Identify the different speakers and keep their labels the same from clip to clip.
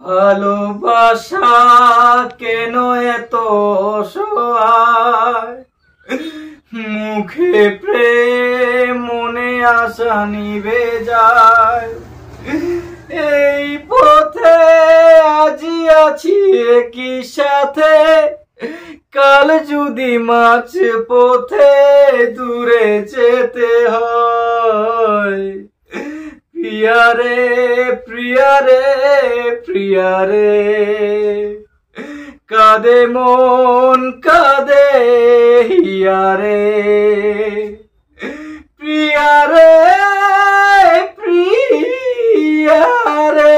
Speaker 1: ভালোবাসা কেন এত অসহায়, মুখে প্রেম মনে আশা নিভে যায়। এই পথে আজি আছি একই সাথে, কাল যদি মাঝ পথে দূরে যেতে হয়। প্রিয়ারে প্রিয়ারে প্রিয়ারে, কাঁদে মন কাঁদে হিয়ারে। প্রিয়ারে প্রিয়ারে,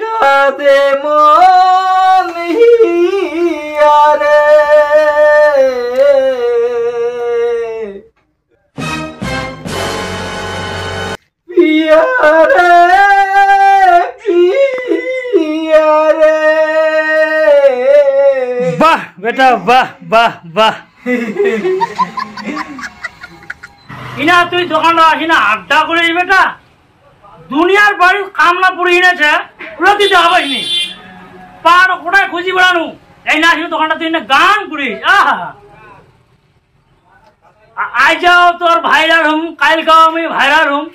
Speaker 1: কাঁদে মন হিয়ারে। প্রিয়ারে প্রিয়ারে।
Speaker 2: বাহ বেটা বাহ বাহ বাহ। ইনা তুই দোকানটা আসি না আড্ডা করে বেটা, দুনিয়ার বাড়ির কামলা পুড়ে এনেছে ওরা দিতে হবাসনি, পার কোটায় খুঁজি বেড়ানো। এই না আসি দোকানটা তুই না গান করিস। আহা আই যাও তোর ভাইরাল হুম, কালকাও আমি ভাইরাল হুম।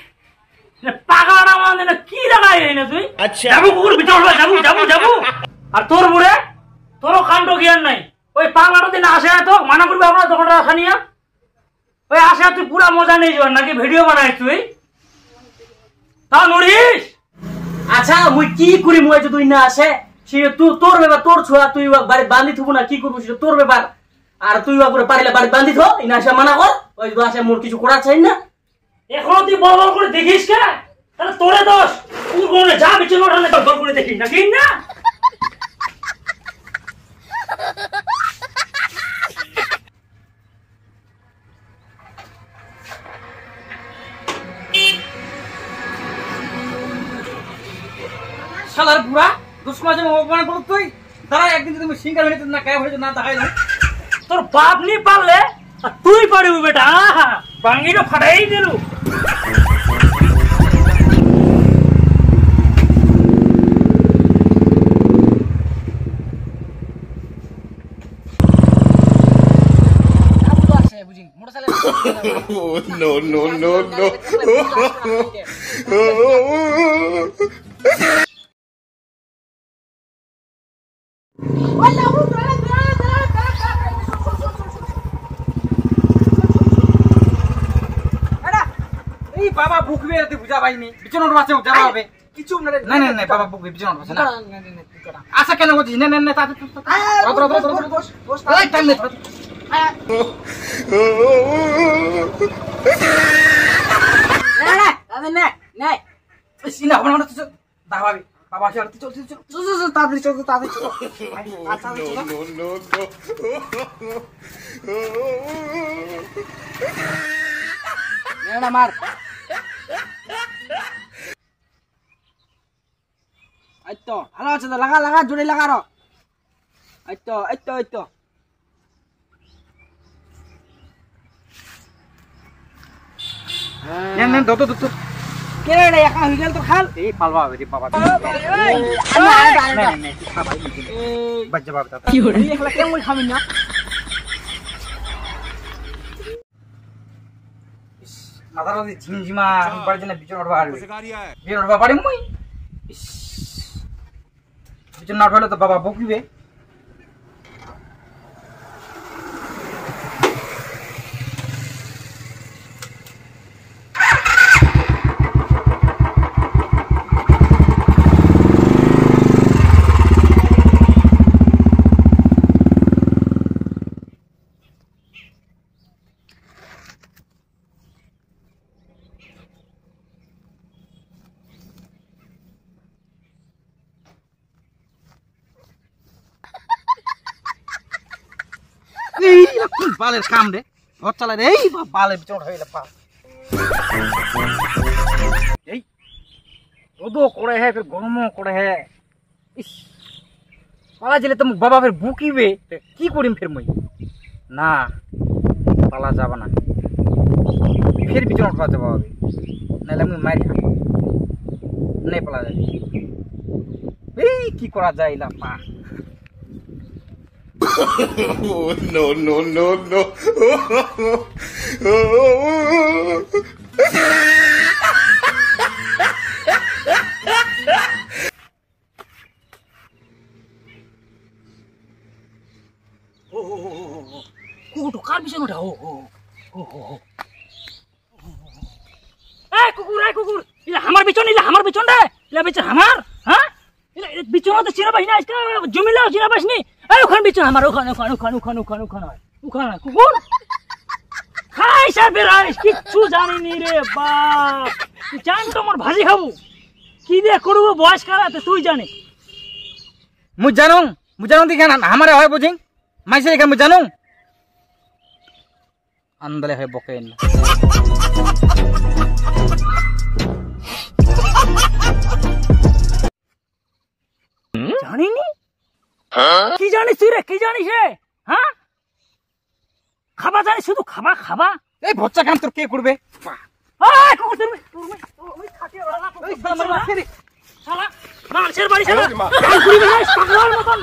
Speaker 2: পাকাটা মানে কি লাগাই না তুই? যাবো কুকুর ভিতর যাবো যাবো যাবো। আর তোর বুড়ে তোরও কাণ্ড জ্ঞান নাই। ওই পাগলাটা দিন আসে তো মানা করবি আপনার দোকানটা আসা নিয়ে। ওই আসে তুই পুরা মজা নিয়ে যাবেন নাকি ভিডিও বানাই তুই তা নড়িস।
Speaker 3: আচ্ছা মুই কি করি, মুই যদি না আসে সে তোর ব্যাপার, তোর ছোঁয়া তুই বাড়ি বান্ধি থবো না কি করবো সেটা তোর ব্যাপার। আর তুই পারিলে বাড়ি বান্ধি থো, ইনা আসে মানা কর। ওই যদি আসে মোর কিছু করার চাই না।
Speaker 2: এখনো তুই বড় বড় করে দেখিস কে? তাহলে তোরে দোষ, তুই কোনে যা বিচে ওঠানে তোর করে দেখিস নাকি না?
Speaker 1: শালার বুড়া দুশ্মন অপমান করো তুই। তারা একদিন তুমি সিঙ্গার হয়ে না গায়ে হয়ে না দেখাই না।
Speaker 2: তোর বাপ নি পারলে আর তুই পারিবি বেটা। আহা বাঙ্গিটা ফাটাই দিলু।
Speaker 4: No, no, no, no.
Speaker 1: এই বাবা বুকবে তুই বুঝা পাইনি, বিছানোর পাশে যাবা হবে কিছু না। না না না বাবা বুকবে বিছানোর পাশে না। আশা কেন বলছিস? না না না তাতে টাইম নেই। মার আইতো ভালো আছে তো, লাগা লাগা জোরে লাগা র। আইতো আইতো আইতো নেন নেন দত দত কে রে একা হই গেল তো খাল। এই পালবা হবে রে বাবা। বাচ্চা বাবা তা কি হরে একলা কেমন খাবি না? মাথার মধ্যে ঝিমঝিমা বাড়ি জন্য বিছানা উঠবা আর বিছানা উঠবা পারি মুই। বিছানা উঠলে তো বাবা বকিবে। বালের কাম রে ঘর চালাই রে। এই বালের পিছনে হয়ে গেল বাল। এই রোদও করে হ্যাঁ ফের গরমও করে হ্যাঁ। ইস পালা যেলে তো বাবা ফের বুকিবে, কি করিম ফের মই? না পালা যাবা না। ফের বিছানা উঠবা যাবা হবে নাহলে আমি মারি নাই পালা যায় এই কি করা যায় না পা
Speaker 4: no no no no
Speaker 2: কুকুর কার পিছনে ওঠা কুকুর এটা আমার পিছন রে এটা পিছন আমার হ্যাঁ পিছন তো চিনা পাইনি আজকে জমিলাও চিনা পাইনি ওখানে পিছন আমার ওখানে কুকুর খাই স্যার বেরাইস কিচ্ছু জানিনি রে বাপ তুই জান তো আমার ভাজি খাবো কি দিয়ে করবো বয়স কারাতে তুই জানিস
Speaker 1: মুই জানো দিকে আমারে হয় বুঝিং মাইসে রেখা মুই জানো আন্দলে হয় বকেন
Speaker 2: জানিনি কি জানিস তুই রে কি জানিস রে হ্যাঁ খাবা জানিস শুধু খাবা
Speaker 1: এই ভচ্চা কাম তোর কে করবে
Speaker 2: কুকুর তুমি খাটিয়ে ওড়ালা কুকুর শালা মানুষের বাড়ি শালা পাগলার মতন